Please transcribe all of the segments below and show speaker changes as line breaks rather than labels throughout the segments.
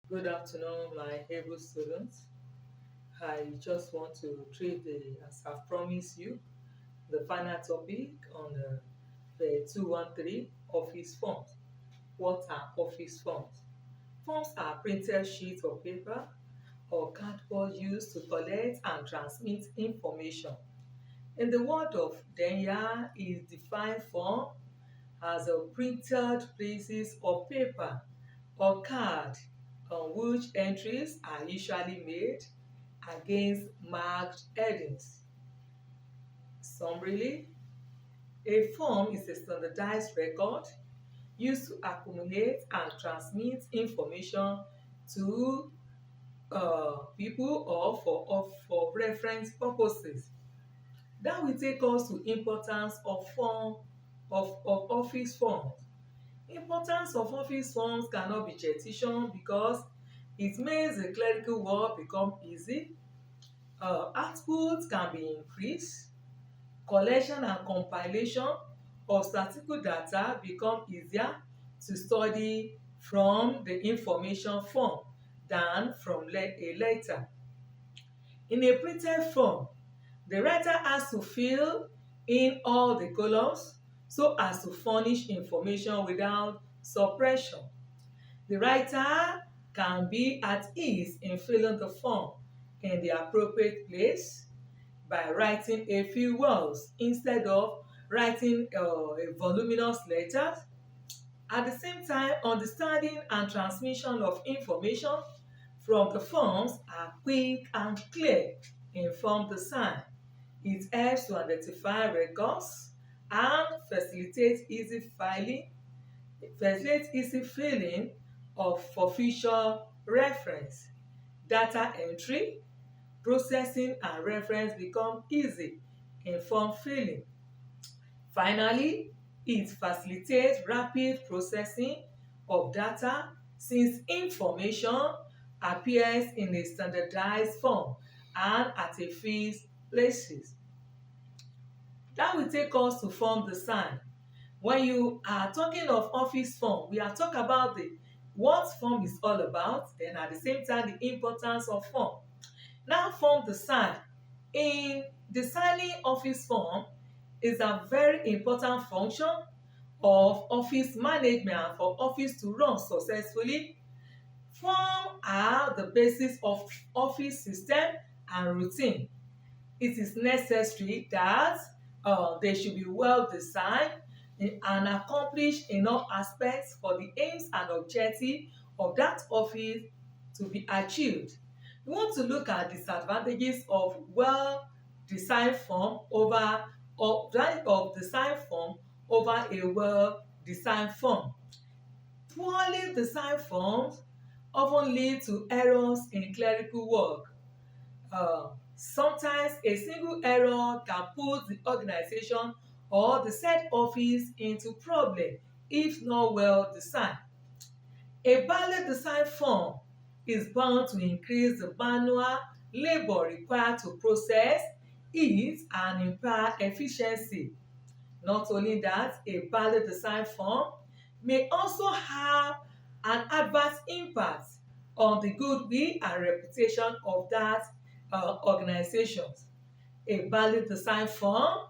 Good afternoon, my able students. I just want to treat as I've promised you, the final topic on the 213 office forms. What are office forms? Forms are printed sheets of paper or cardboard used to collect and transmit information. In the word of Denya is defined form as a printed pieces of paper or card on which entries are usually made against marked headings. Summarily, a form is a standardized record used to accumulate and transmit information to people or for reference purposes. That will take us to importance of office forms. Importance of office forms cannot be jettisoned because it makes the clerical work become easy. Output can be increased. Collection and compilation of statistical data become easier to study from the information form than from a letter. In a printed form, the writer has to fill in all the columns so as to furnish information without suppression. The writer can be at ease in filling the form in the appropriate place by writing a few words instead of writing a voluminous letter. At the same time, understanding and transmission of information from the forms are quick and clear in form design. It helps to identify records and facilitates easy filling of for future reference. Data entry, processing and reference become easy in form filling. Finally, it facilitates rapid processing of data since information appears in a standardized form and at a fixed places. That will take us to form design. When you are talking of office form, we are talking about what form is all about, then at the same time the importance of form. Now form design. In designing office form is a very important function of office management for office to run successfully. Form are the basis of office system and routine. It is necessary that they should be well designed and accomplish in all aspects for the aims and objectives of that office to be achieved. We want to look at disadvantages of well-designed form over of design form over a well-designed form. Poorly designed forms often lead to errors in clerical work. Sometimes a single error can put the organization or the said office into problem if not well designed. A badly designed form is bound to increase the manual labor required to process it and impair efficiency. Not only that, a badly designed form may also have an adverse impact on the goodwill and reputation of that organization. A badly designed form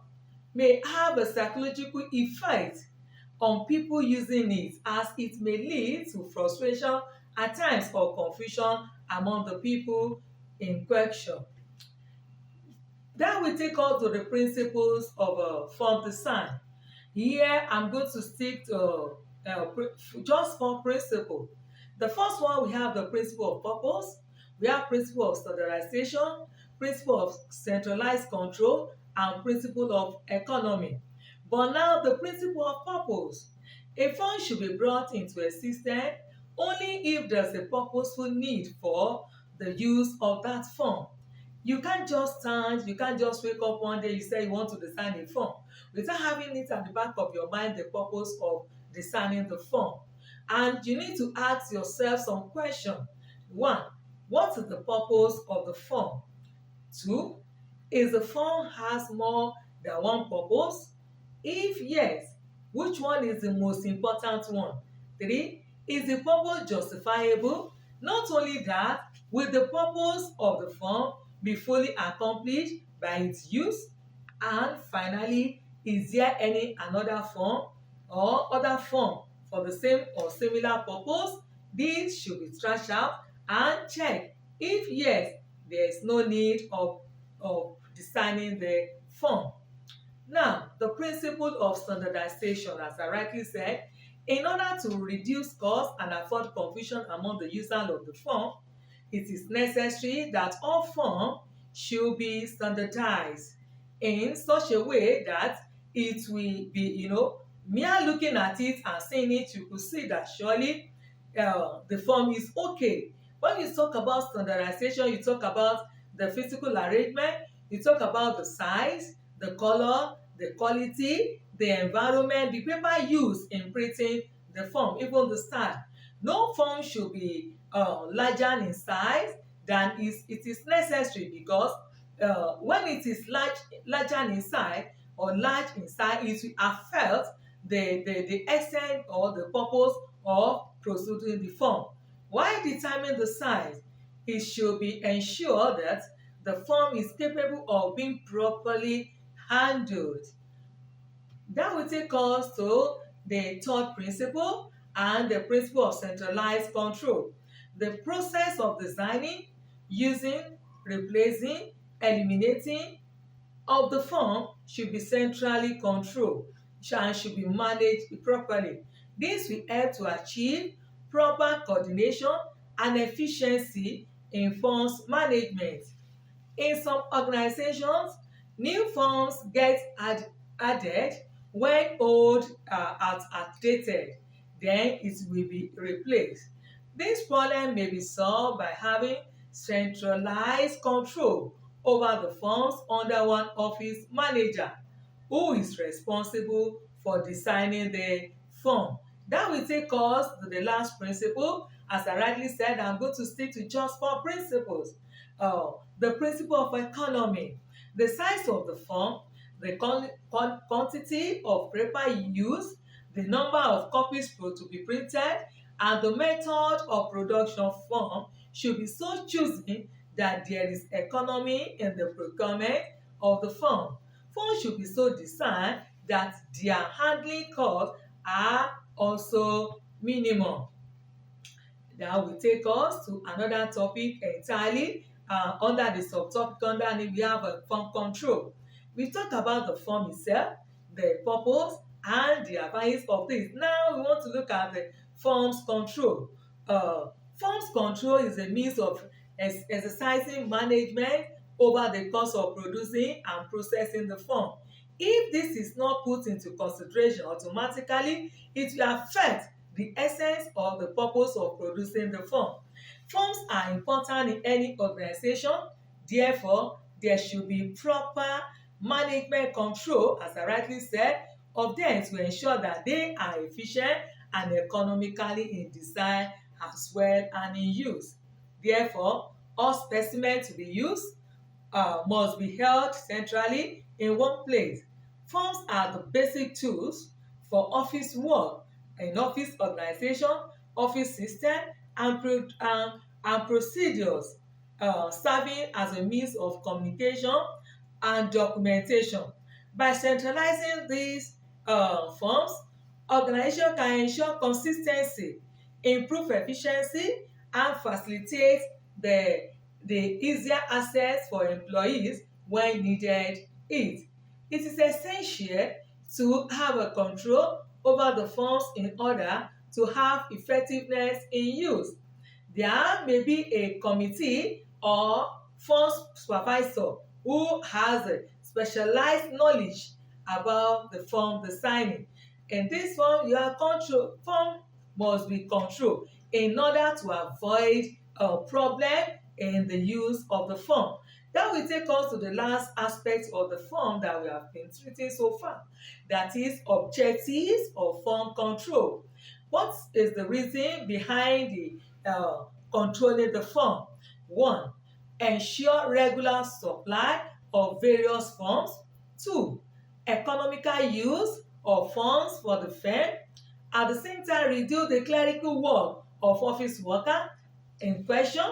may have a psychological effect on people using it, as it may lead to frustration at times or confusion among the people in question. That will take us to the principles of form design. Here I'm going to stick to just four principles. The first one, we have the principle of purpose, we have principle of standardization, principle of centralized control, and principle of economy. But now the principle of purpose. A fund should be brought into a system only if there's a purposeful need for the use of that fund. You can't just wake up one day, you say you want to design a fund without having it at the back of your mind, the purpose of designing the fund. And you need to ask yourself some questions. One, what is the purpose of the fund? Two, is the fund has more than one purpose? If yes, which one is the most important one? Three, is the purpose justifiable? Not only that, will the purpose of the form be fully accomplished by its use? And finally, is there any another form or other form for the same or similar purpose? These should be trashed out and checked. If yes, there is no need of designing the form. Now, the principle of standardization, as I rightly said, in order to reduce cost and avoid confusion among the users of the form, it is necessary that all forms should be standardized in such a way that it will be, mere looking at it and seeing it, you could see that surely the form is okay. When you talk about standardization, you talk about the physical arrangement, you talk about the size, the color, the quality, the environment, the paper used in printing the form, even the style. No form should be larger in size than it is necessary, because when it is larger in size or large in size, it will affect the extent or the purpose of producing the form. While determining the size, it should be ensured that the form is capable of being properly handled. That will take us to the third principle and the principle of centralized control. The process of designing, using, replacing, eliminating of the form should be centrally controlled and should be managed properly. This will help to achieve proper coordination and efficiency in forms management. In some organizations, new forms get added when old are outdated, then it will be replaced. This problem may be solved by having centralized control over the forms under one office manager who is responsible for designing the form. That will take us to the last principle. As I rightly said, I'm going to stick to just 4 principles. The principle of economy, the size of the form, the quantity of paper used, the number of copies to be printed, and the method of production form should be so chosen that there is economy in the procurement of the form. Forms should be so designed that their handling costs are also minimum. That will take us to another topic entirely. Under the subtopic underneath, we have a form control. We talk about the form itself, the purpose, and the advantages of this. Now we want to look at the forms control. Forms control is a means of exercising management over the cost of producing and processing the form. If this is not put into consideration automatically, it will affect the essence or the purpose of producing the form. Forms are important in any organization, therefore, there should be proper management control, as I rightly said, of them to ensure that they are efficient and economically in design as well and in use. Therefore, all specimens to be used must be held centrally in one place. Forms are the basic tools for office work in office organization, office system, and procedures, serving as a means of communication and documentation. By centralizing these forms, organization can ensure consistency, improve efficiency, and facilitate the easier access for employees when needed it. It is essential to have a control over the forms in order to have effectiveness in use. There may be a committee or forms supervisor who has a specialized knowledge about the form designing. In this form, form must be controlled in order to avoid a problem in the use of the form. That will take us to the last aspect of the form that we have been treating so far. That is objectives of form control. What is the reason behind the controlling the form? 1. Ensure regular supply of various forms. 2. Economical use of funds for the firm. At the same time, reduce the clerical work of office worker. in question,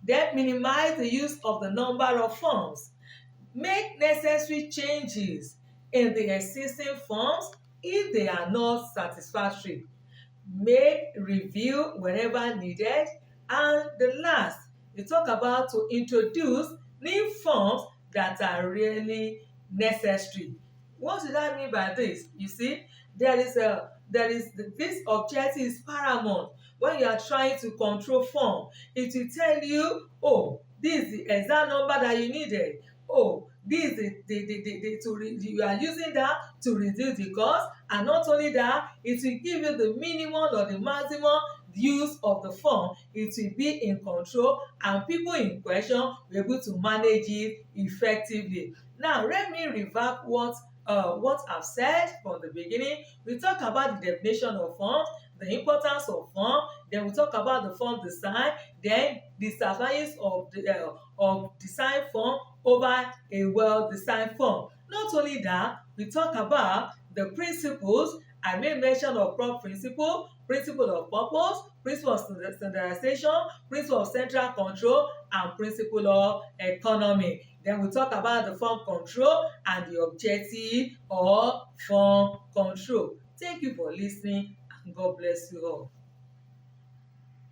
then minimize the use of the number of forms. Make necessary changes in the existing forms if they are not satisfactory. Make review whenever needed. And the last, we talk about to introduce new forms that are really necessary. What did I mean by this? You see, this objective is paramount when you are trying to control form. It will tell you, oh, this is the exact number that you needed. Oh, this is you are using that to reduce the cost, and not only that, it will give you the minimum or the maximum use of the form. It will be in control, and people in question will be able to manage it effectively. Now, let me revert what I've said from the beginning. We talk about the definition of form, the importance of form, then we talk about the form design, then the disadvantages of design form over a well-designed form. Not only that, we talk about the principles. I made mention of prompt principle, principle of purpose, principle of standardization, principle of central control, and principle of economy. Then we talk about the form control and the objective or form control. Thank you for listening, and God bless you all.